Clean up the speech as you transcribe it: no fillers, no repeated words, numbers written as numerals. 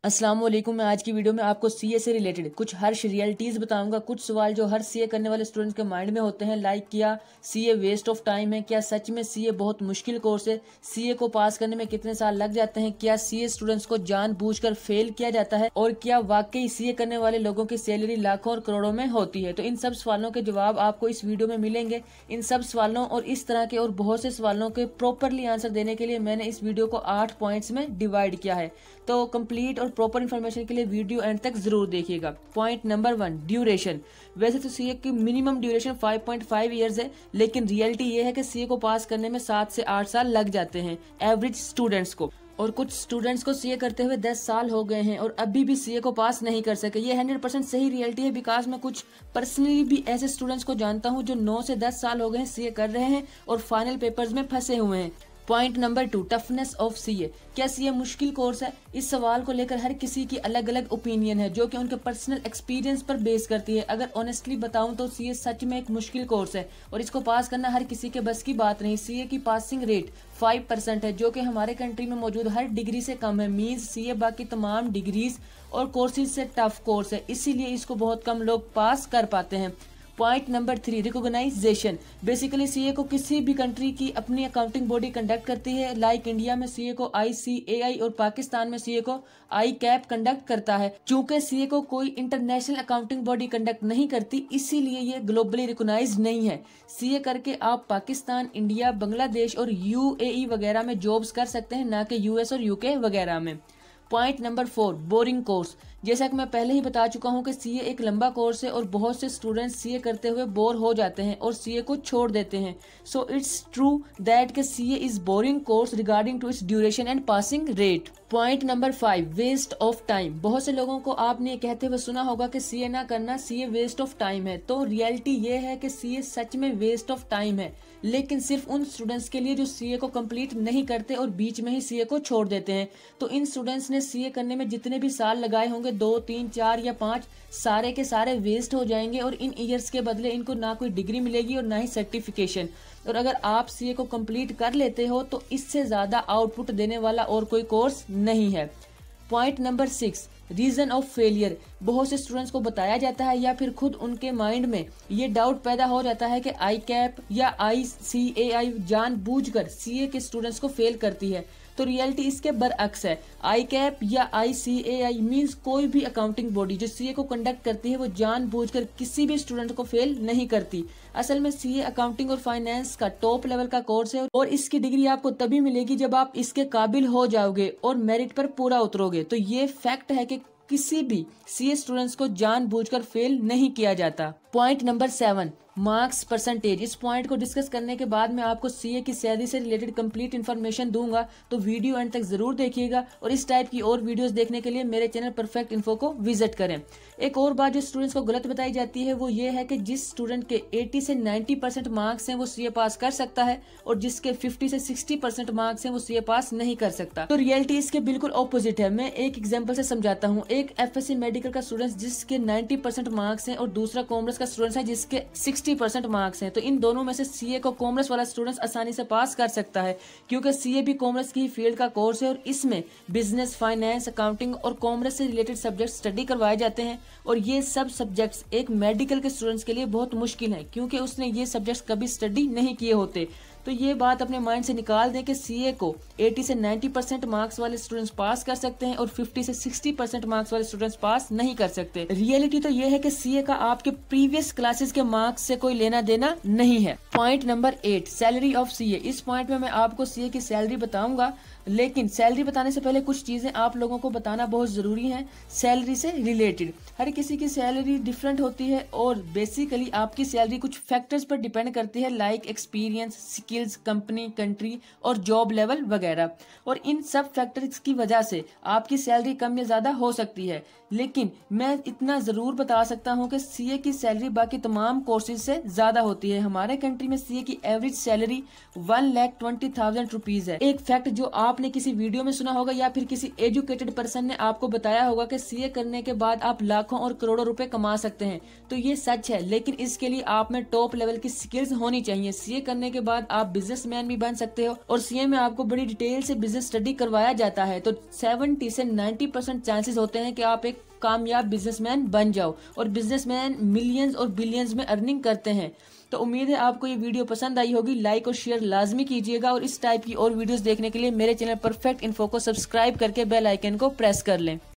अस्सलाम वालेकुम। मैं आज की वीडियो में आपको सीए से रिलेटेड कुछ हर्ष रियलिटीज़ बताऊंगा। कुछ सवाल जो हर सीए करने वाले स्टूडेंट्स के माइंड में होते हैं, लाइक क्या सीए वेस्ट ऑफ टाइम है, क्या सच में सीए बहुत मुश्किल कोर्स है, सीए को पास करने में कितने साल लग जाते हैं, क्या सीए स्टूडेंट्स को जानबूझकर फेल किया जाता है और क्या वाकई सीए करने वाले लोगों की सैलरी लाखों और करोड़ों में होती है। तो इन सब सवालों के जवाब आपको इस वीडियो में मिलेंगे। इन सब सवालों और इस तरह के और बहुत से सवालों के प्रॉपरली आंसर देने के लिए मैंने इस वीडियो को 8 पॉइंट्स में डिवाइड किया है। तो कंप्लीट और प्रॉपर इन्फॉर्मेशन के लिए वीडियो एंड तक जरूर देखिएगा। Point number 1, duration. वैसे तो सीए की मिनिमम ड्यूरेशन 5.5 ईयर्स है, लेकिन रियलिटी ये है कि सीए को पास करने में 7 से 8 साल लग जाते हैं एवरेज स्टूडेंट्स को। और कुछ स्टूडेंट्स को सीए करते हुए 10 साल हो गए हैं और अभी भी सीए को पास नहीं कर सके। ये 100% सही रियलिटी है, बिकॉज मैं कुछ पर्सनली भी ऐसे स्टूडेंट्स को जानता हूं जो 9 से 10 साल हो गए हैं सीए कर रहे हैं और फाइनल पेपर्स में फंसे हुए हैं। Point number 2, toughness of CA. क्या सीए मुश्किल कोर्स है? इस सवाल को लेकर हर किसी की अलग अलग ओपिनियन है, जो कि उनके पर्सनल एक्सपीरियंस पर बेस करती है। अगर ऑनेस्टली बताऊं तो सीए सच में एक मुश्किल कोर्स है और इसको पास करना हर किसी के बस की बात नहीं। सीए की पासिंग रेट 5% है, जो कि हमारे कंट्री में मौजूद हर डिग्री से कम है। मींस सीए बाकी तमाम डिग्रीज और कोर्सेज से टफ कोर्स है, इसीलिए इसको बहुत कम लोग पास कर पाते हैं। Point number 3, recognition. Basically CA को किसी भी कंट्री की अपनी अकाउंटिंग बॉडी कंडक्ट करती है। लाइक इंडिया में सीए को आईसीएआई और पाकिस्तान में सीए को आईकैप कंडक्ट करता है। चूंकि सीए को कोई इंटरनेशनल अकाउंटिंग बॉडी कंडक्ट नहीं करती, इसीलिए ये ग्लोबली रिकॉग्नाइज्ड नहीं है। सीए करके आप पाकिस्तान, इंडिया, बांग्लादेश और यूएई वगैरह में जॉब्स कर सकते हैं, ना कि यूएस और यूके वगैरह में। Point number 4, boring course. जैसा कि मैं पहले ही बता चुका हूं कि सीए एक लंबा कोर्स है और बहुत से स्टूडेंट्स सीए करते हुए बोर हो जाते हैं और सीए को छोड़ देते हैं। सो इट्स ट्रू दैट के CA is boring course regarding to its duration and passing rate. Point number 5, waste of time. बहुत से लोगों को आपने कहते हुए सुना होगा कि सीए ना करना सीए वेस्ट ऑफ टाइम है। तो रियलिटी ये है कि सीए सच में वेस्ट ऑफ टाइम है, लेकिन सिर्फ उन स्टूडेंट्स के लिए जो सीए को कंप्लीट नहीं करते और बीच में ही सीए को छोड़ देते हैं। तो इन स्टूडेंट्स ने सीए करने में जितने भी साल लगाए होंगे, 2, 3, 4 या 5, सारे के सारे वेस्ट हो जाएंगे और इन ईयर्स के बदले इनको ना कोई डिग्री मिलेगी और ना ही सर्टिफिकेशन। और अगर आप सीए को कंप्लीट कर लेते हो तो इससे ज्यादा आउटपुट देने वाला और कोई कोर्स नहीं है। Point number 6, reason of failure. बहुत से स्टूडेंट्स को बताया जाता है या फिर खुद उनके माइंड में ये डाउट पैदा हो जाता है कि आईकैप या आईसीएआई जानबूझकर सीए के स्टूडेंट्स को फेल करती है। तो रियलिटी इसके बरअक्स है। आईकैप या आईसीएआई मींस कोई भी अकाउंटिंग बॉडी जो सीए को कंडक्ट करती है, वो जानबूझकर किसी भी स्टूडेंट को फेल नहीं करती। असल में सीए अकाउंटिंग और फाइनेंस का टॉप लेवल का कोर्स है और इसकी डिग्री आपको तभी मिलेगी जब आप इसके काबिल हो जाओगे और मेरिट पर पूरा उतरोगे। तो ये फैक्ट है कि किसी भी सीए स्टूडेंट्स को जानबूझकर फेल नहीं किया जाता। Point number 7, marks percentage. इस पॉइंट को डिस्कस करने के बाद मैं आपको सीए की सैलरी से रिलेटेड कंप्लीट इन्फॉर्मेशन दूंगा, तो वीडियो एंड तक जरूर देखिएगा। और इस टाइप की और वीडियोस देखने के लिए मेरे चैनल परफेक्ट इन्फो को विजिट करें। एक और बात जो स्टूडेंट्स को गलत बताई जाती है वो ये है कि जिस स्टूडेंट के 80 से 90% मार्क्स हैं वो सीए पास कर सकता है और जिसके 50 से 60% मार्क्स हैं वो सीए पास नहीं कर सकता। तो रियलिटी इसके बिल्कुल ऑपोजिट है। मैं एक एग्जाम्पल से समझाता हूँ। एक एफएससी मेडिकल का स्टूडेंट जिसके 90% मार्क्स हैं और दूसरा कॉमर्स का स्टूडेंट है जिसके 60% मार्क्स हैं, तो इन दोनों में से सीए को कॉमर्स वाला स्टूडेंट्स आसानी से पास कर सकता है, क्योंकि सीए भी कॉमर्स की फील्ड का कोर्स है और इसमें बिजनेस, फाइनेंस, अकाउंटिंग और कॉमर्स से रिलेटेड सब्जेक्ट स्टडी करवाए जाते हैं। और ये सब सब्जेक्ट्स एक मेडिकल के स्टूडेंट्स के लिए बहुत मुश्किल है, क्योंकि उसने ये सब्जेक्ट्स कभी स्टडी नहीं किए होते। तो ये बात अपने माइंड से निकाल दें कि सीए को 80 से 90% मार्क्स वाले स्टूडेंट्स पास कर सकते हैं और 50 से 60% मार्क्स वाले स्टूडेंट्स पास नहीं कर सकते। रियलिटी तो ये है कि सीए का आपके प्रीवियस क्लासेस के मार्क्स से कोई लेना देना नहीं है। Point number 8, salary of CA. इस पॉइंट में मैं आपको सीए की सैलरी बताऊंगा, लेकिन सैलरी बताने से पहले कुछ चीजें आप लोगों को बताना बहुत जरूरी है सैलरी से रिलेटेड। हर किसी की सैलरी डिफरेंट होती है और बेसिकली आपकी सैलरी कुछ फैक्टर्स पर डिपेंड करती है, like experience, skills, company, country और जॉब लेवल वगैरह। और इन सब फैक्टर्स की वजह से आपकी सैलरी कम या ज्यादा हो सकती है। लेकिन मैं इतना जरूर बता सकता हूं कि सीए की सैलरी बाकी तमाम कोर्सेज से ज्यादा होती है। हमारे कंट्री में सीए की एवरेज सैलरी 1,20,000 रुपीज है। एक फैक्ट जो आपने किसी वीडियो में सुना होगा या फिर किसी एजुकेटेड पर्सन ने आपको बताया होगा कि सीए करने के बाद आप लाखों और करोड़ों रुपए कमा सकते हैं। तो ये सच है, लेकिन इसके लिए आप में टॉप लेवल की स्किल्स होनी चाहिए। सीए करने के बाद आप बिजनेसमैन भी बन सकते हो और सीए में आपको बड़ी डिटेल से बिजनेस स्टडी करवाया जाता है। तो 70 से 90% चांसेस होते हैं कि आप एक कामयाब बिजनेसमैन बन जाओ, और बिजनेसमैन मिलियंस और बिलियंस में अर्निंग करते हैं। तो उम्मीद है आपको ये वीडियो पसंद आई होगी। लाइक और शेयर लाजमी कीजिएगा, और इस टाइप की और वीडियोस देखने के लिए मेरे चैनल परफेक्ट इन्फो को सब्सक्राइब करके बेल आइकन को प्रेस कर लें।